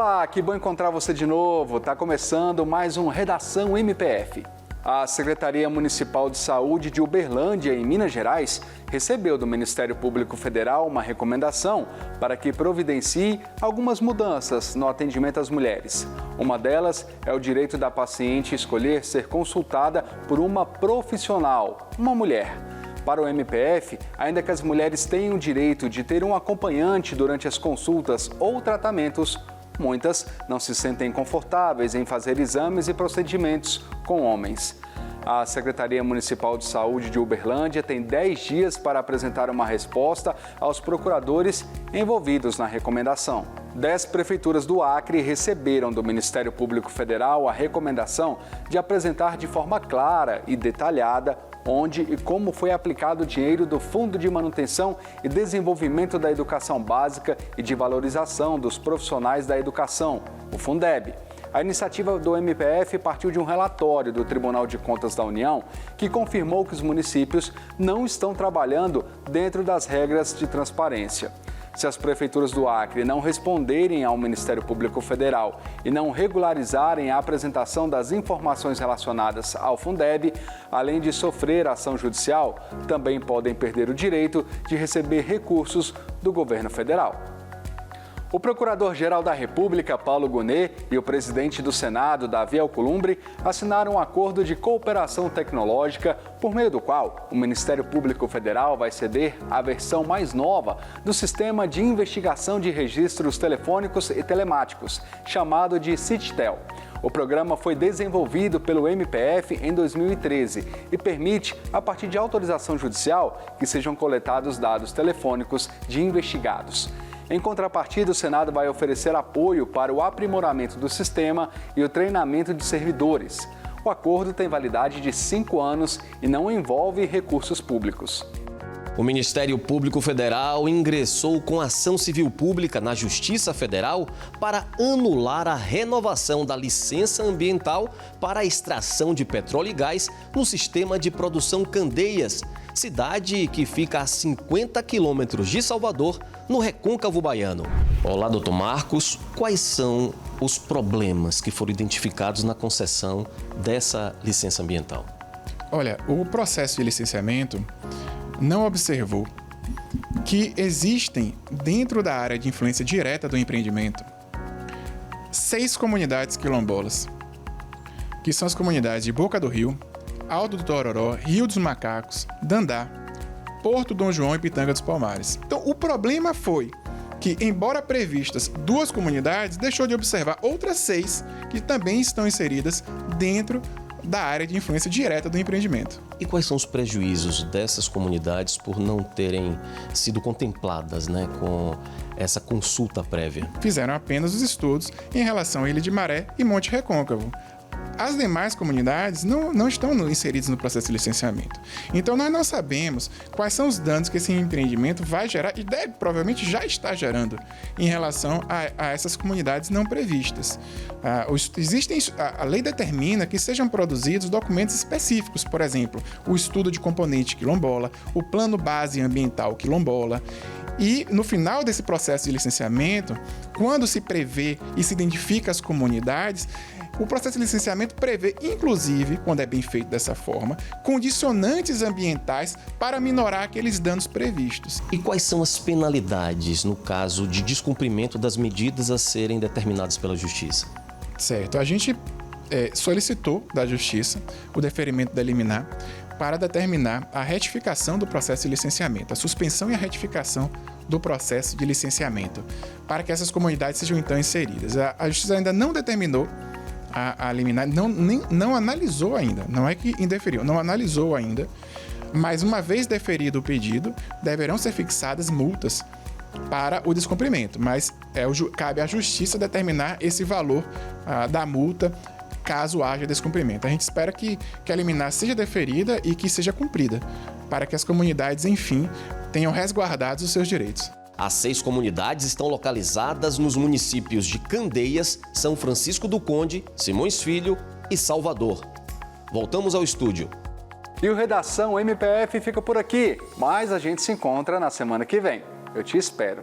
Olá, que bom encontrar você de novo. Está começando mais um Redação MPF. A Secretaria Municipal de Saúde de Uberlândia, em Minas Gerais, recebeu do Ministério Público Federal uma recomendação para que providencie algumas mudanças no atendimento às mulheres. Uma delas é o direito da paciente escolher ser consultada por uma profissional, uma mulher. Para o MPF, ainda que as mulheres tenham o direito de ter um acompanhante durante as consultas ou tratamentos, muitas não se sentem confortáveis em fazer exames e procedimentos com homens. A Secretaria Municipal de Saúde de Uberlândia tem 10 dias para apresentar uma resposta aos procuradores envolvidos na recomendação. 10 prefeituras do Acre receberam do Ministério Público Federal a recomendação de apresentar de forma clara e detalhada onde e como foi aplicado o dinheiro do Fundo de Manutenção e Desenvolvimento da Educação Básica e de Valorização dos Profissionais da Educação, o Fundeb. A iniciativa do MPF partiu de um relatório do Tribunal de Contas da União que confirmou que os municípios não estão trabalhando dentro das regras de transparência. Se as prefeituras do Acre não responderem ao Ministério Público Federal e não regularizarem a apresentação das informações relacionadas ao Fundeb, além de sofrer ação judicial, também podem perder o direito de receber recursos do governo federal. O Procurador-Geral da República, Paulo Gonet, e o presidente do Senado, Davi Alcolumbre, assinaram um acordo de cooperação tecnológica, por meio do qual o Ministério Público Federal vai ceder a versão mais nova do Sistema de Investigação de Registros Telefônicos e Telemáticos, chamado de CITTEL. O programa foi desenvolvido pelo MPF em 2013 e permite, a partir de autorização judicial, que sejam coletados dados telefônicos de investigados. Em contrapartida, o Senado vai oferecer apoio para o aprimoramento do sistema e o treinamento de servidores. O acordo tem validade de 5 anos e não envolve recursos públicos. O Ministério Público Federal ingressou com ação civil pública na Justiça Federal para anular a renovação da licença ambiental para a extração de petróleo e gás no sistema de produção Candeias, cidade que fica a 50 quilômetros de Salvador, no Recôncavo Baiano. Olá, doutor Marcos. Quais são os problemas que foram identificados na concessão dessa licença ambiental? Olha, o processo de licenciamento não observou que existem, dentro da área de influência direta do empreendimento, 6 comunidades quilombolas, que são as comunidades de Boca do Rio, Alto do Tororó, Rio dos Macacos, Dandá, Porto Dom João e Pitanga dos Palmares. Então, o problema foi que, embora previstas 2 comunidades, deixou de observar outras 6 que também estão inseridas dentro da área de influência direta do empreendimento. E quais são os prejuízos dessas comunidades por não terem sido contempladas, com essa consulta prévia? Fizeram apenas os estudos em relação a Ilha de Maré e Monte Recôncavo. As demais comunidades não estão inseridas no processo de licenciamento. Então, nós não sabemos quais são os danos que esse empreendimento vai gerar e provavelmente já está gerando em relação a essas comunidades não previstas. A lei determina que sejam produzidos documentos específicos, por exemplo, o estudo de componente quilombola, o plano base ambiental quilombola. E, no final desse processo de licenciamento, quando se prevê e se identifica as comunidades, o processo de licenciamento prevê, inclusive, quando é bem feito dessa forma, condicionantes ambientais para minorar aqueles danos previstos. E quais são as penalidades no caso de descumprimento das medidas a serem determinadas pela Justiça? Certo. A gente solicitou da Justiça o deferimento da liminar para determinar a retificação do processo de licenciamento, a suspensão e a retificação do processo de licenciamento, para que essas comunidades sejam então inseridas. A Justiça ainda não determinou a liminar, não analisou ainda, não é que indeferiu, não analisou ainda, mas uma vez deferido o pedido, deverão ser fixadas multas para o descumprimento, mas cabe à Justiça determinar esse valor da multa caso haja descumprimento. A gente espera que a liminar seja deferida e que seja cumprida, para que as comunidades, enfim, tenham resguardados os seus direitos. As 6 comunidades estão localizadas nos municípios de Candeias, São Francisco do Conde, Simões Filho e Salvador. Voltamos ao estúdio. E o Redação MPF fica por aqui, mas a gente se encontra na semana que vem. Eu te espero.